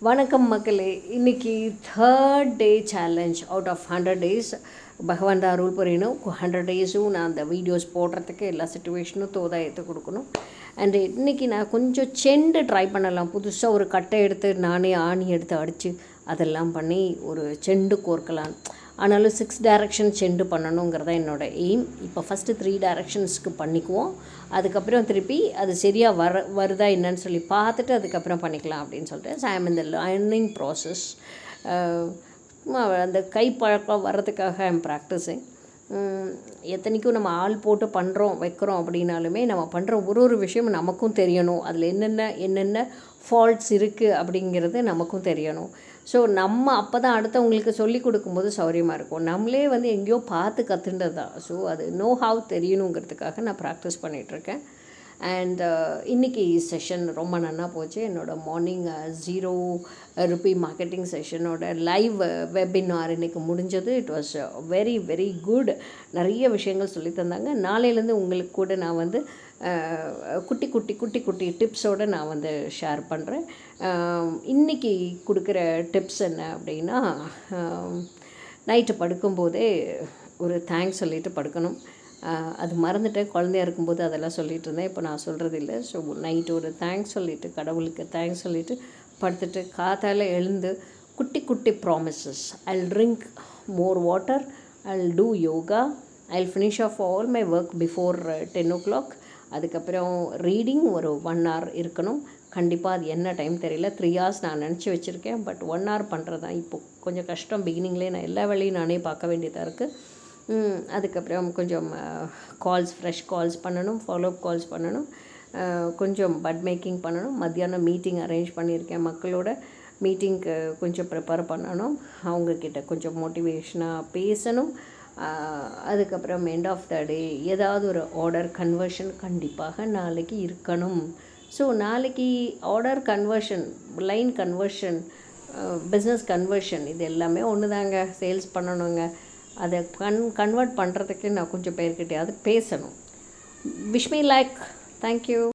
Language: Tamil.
வணக்கம் மக்களே. இன்றைக்கி 3rd day challenge out of 100 days. பகவான் தான் ரூல் புரியணும். 100 டேஸும் நான் அந்த வீடியோஸ் போடுறதுக்கு எல்லா சிச்சுவேஷனும் தோதாயத்தை கொடுக்கணும். அண்டு இன்றைக்கி நான் கொஞ்சம் செண்டு ட்ரை பண்ணலாம். புதுசாக ஒரு கட்டை எடுத்து நானே ஆணி எடுத்து அடித்து அதெல்லாம் பண்ணி ஒரு செண்டு கோர்க்கலாம். ஆனாலும் 6 டைரக்ஷன் செண்டு பண்ணணுங்கிறத என்னோடய எய்ம். இப்போ ஃபஸ்ட்டு 3 டைரக்ஷன்ஸ்க்கு பண்ணிக்குவோம். அதுக்கப்புறம் திருப்பி அது சரியாக வருதா என்னன்னு சொல்லி பார்த்துட்டு அதுக்கப்புறம் பண்ணிக்கலாம் அப்படின்னு சொல்லிட்டு ஐம் இந்த லேர்னிங் ப்ராசஸ். அந்த கை பழக்கம் வர்றதுக்காக ஐம் ப்ராக்டிஸிங். எத்தனைக்கும் நம்ம ஆள் போட்டு பண்ணுறோம் வைக்கிறோம் அப்படின்னாலுமே நம்ம பண்ணுற ஒரு விஷயமும் நமக்கும் தெரியணும். அதில் என்னென்ன ஃபால்ட்ஸ் இருக்குது அப்படிங்கிறது நமக்கும் தெரியணும். ஸோ நம்ம அப்போ தான் அடுத்தவங்களுக்கு சொல்லி கொடுக்கும்போது சௌரியமாக இருக்கும். நம்மளே எங்கேயோ பார்த்து கற்றுண்டது தான். ஸோ அது நோ ஹவ் தெரியணுங்கிறதுக்காக நான் ப்ராக்டிஸ் பண்ணிகிட்ருக்கேன். அண்ட் இன்றைக்கி செஷன் ரொம்ப நல்லா போச்சு. என்னோடய மார்னிங் 0 ரூபி மார்க்கெட்டிங் செஷனோட லைவ் வெபினார் இன்றைக்கி முடிஞ்சது. It was very very good. நிறைய விஷயங்கள் சொல்லி தந்தாங்க. நாளையிலேருந்து உங்களுக்கு கூட நான் குட்டி குட்டி குட்டி குட்டி டிப்ஸோடு நான் ஷேர் பண்ணுறேன். இன்றைக்கி கொடுக்குற டிப்ஸ் என்ன அப்படின்னா, நைட்டு படுக்கும்போதே ஒரு தேங்க்ஸ் சொல்லிவிட்டு படுக்கணும். அது மறந்துட்டேன். குழந்தையா இருக்கும்போது அதெல்லாம் சொல்லிகிட்டு இருந்தேன். இப்போ நான் சொல்கிறது இல்லை. ஸோ நைட்டு ஒரு தேங்க்ஸ் சொல்லிவிட்டு, கடவுளுக்கு தேங்க்ஸ் சொல்லிவிட்டு படுத்துட்டு காத்தால் எழுந்து குட்டி குட்டி promises. I'll drink more water, I'll do yoga, I'll finish off all my work before 10 o'clock. அதுக்கப்புறம் ரீடிங் ஒரு 1 hour இருக்கணும். கண்டிப்பாக அது என்ன டைம் தெரியல. 3 hours நான் நினச்சி வச்சுருக்கேன். பட் 1 hour பண்ணுறது தான் இப்போது கொஞ்சம் கஷ்டம். பிகினிங்லேயே நான் எல்லா வேலையும் நானே பார்க்க வேண்டியதாக இருக்குது. அதுக்கப்புறம் கொஞ்சம் ஃப்ரெஷ் கால்ஸ் பண்ணணும், ஃபாலோஅப் கால்ஸ் பண்ணணும், கொஞ்சம் பட் மேக்கிங் பண்ணணும். மத்தியானம் மீட்டிங் அரேஞ்ச் பண்ணியிருக்கேன். மக்களோட மீட்டிங்க்கு கொஞ்சம் ப்ரிப்பேர் பண்ணணும். அவங்கக்கிட்ட கொஞ்சம் மோட்டிவேஷனாக பேசணும். அதுக்கப்புறம் எண்ட் ஆஃப் த டே ஏதாவது ஒரு ஆர்டர் கன்வர்ஷன் கண்டிப்பாக நாளைக்கு இருக்கணும். ஸோ நாளைக்கு order conversion, line conversion, business conversion இது எல்லாமே ஒன்று தாங்க. சேல்ஸ் பண்ணணுங்க. அதை கன்வெர்ட் பண்ணுறதுக்கு நான் கொஞ்சம் பேர்கிட்டையாவது பேசணும். Wish me like. தேங்க்யூ.